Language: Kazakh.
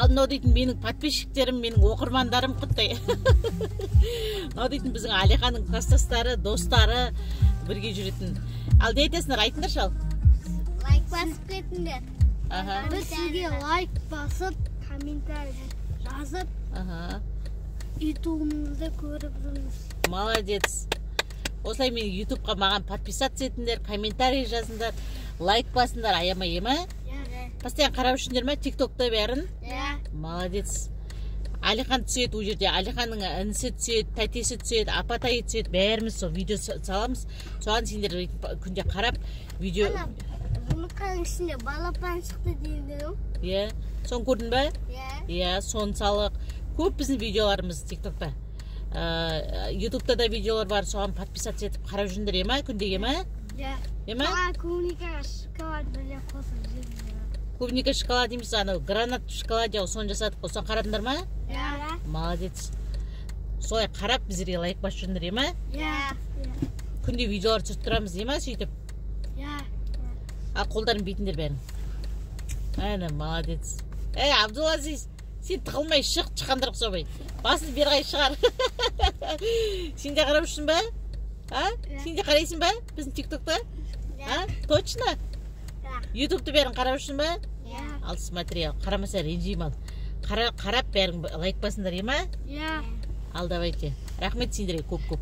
Ал мынау дейтін менің подписчиктерім, менің оқырмандарым құттай. Мынау дейтін біздің Алиханның класстастары, достары бірге жүретін. Ал не айтасыңдар, айтыңдаршы ал. Лайк басып кетіңдер. Біз сізге лайк басып, комментарий жазып, ютубымызды көріп жүрміз. Молодец. Осылай мен ютубқа маған подписаться етіңдер, комментарий жазыңдар, лайк басыңдар, аямай ема? Постоянно қарап үшіндер ма? Тиктокта бәрін? Молодец. Алихан түседі ол жерде, Алиханның інісі түседі, тәтесі түседі, апатайы түседі, бәріміз сол видео саламыз. Соған сендер күнде қарап видео... Жұмыртқаның ішінде балапан шықты дейді. Иә, соны көрдің бе? Иә, соны салық. Көп біздің видеоларымыз тиктокта. Ютубта да видеолар бар, соған подписаться етіп қарап жүріңдер, ема? Күнде ема? Ема? Клубника шоколад біле қосып жүріңдер. Клубника шоколад емес, анау гранат шоколад яу, соны жасадық, соны қарадыңдар ма? Молодец. Солай қарап бізге лайк басып жүріңдер, ема? Күнде видеолар түсіріп тұрамыз, ема? Сөйтіп. Қолдарын бейтіндер бәрін. Әне, молодец. Абдулазиз, сен тығылмай шыққандыр құсабай. Басын бері қай шығар. Сен де қарап үшін ба? Сен де қарайсың ба? Біздің тиктокта? Точно? Ютубты бәрін қарап үшін ба? Ал смотри, қарамаса ренжим ал. Қарап бәрін лайк басыңдар, ема? Иә. Ал давайте. Рахмет сендерге көп-көп.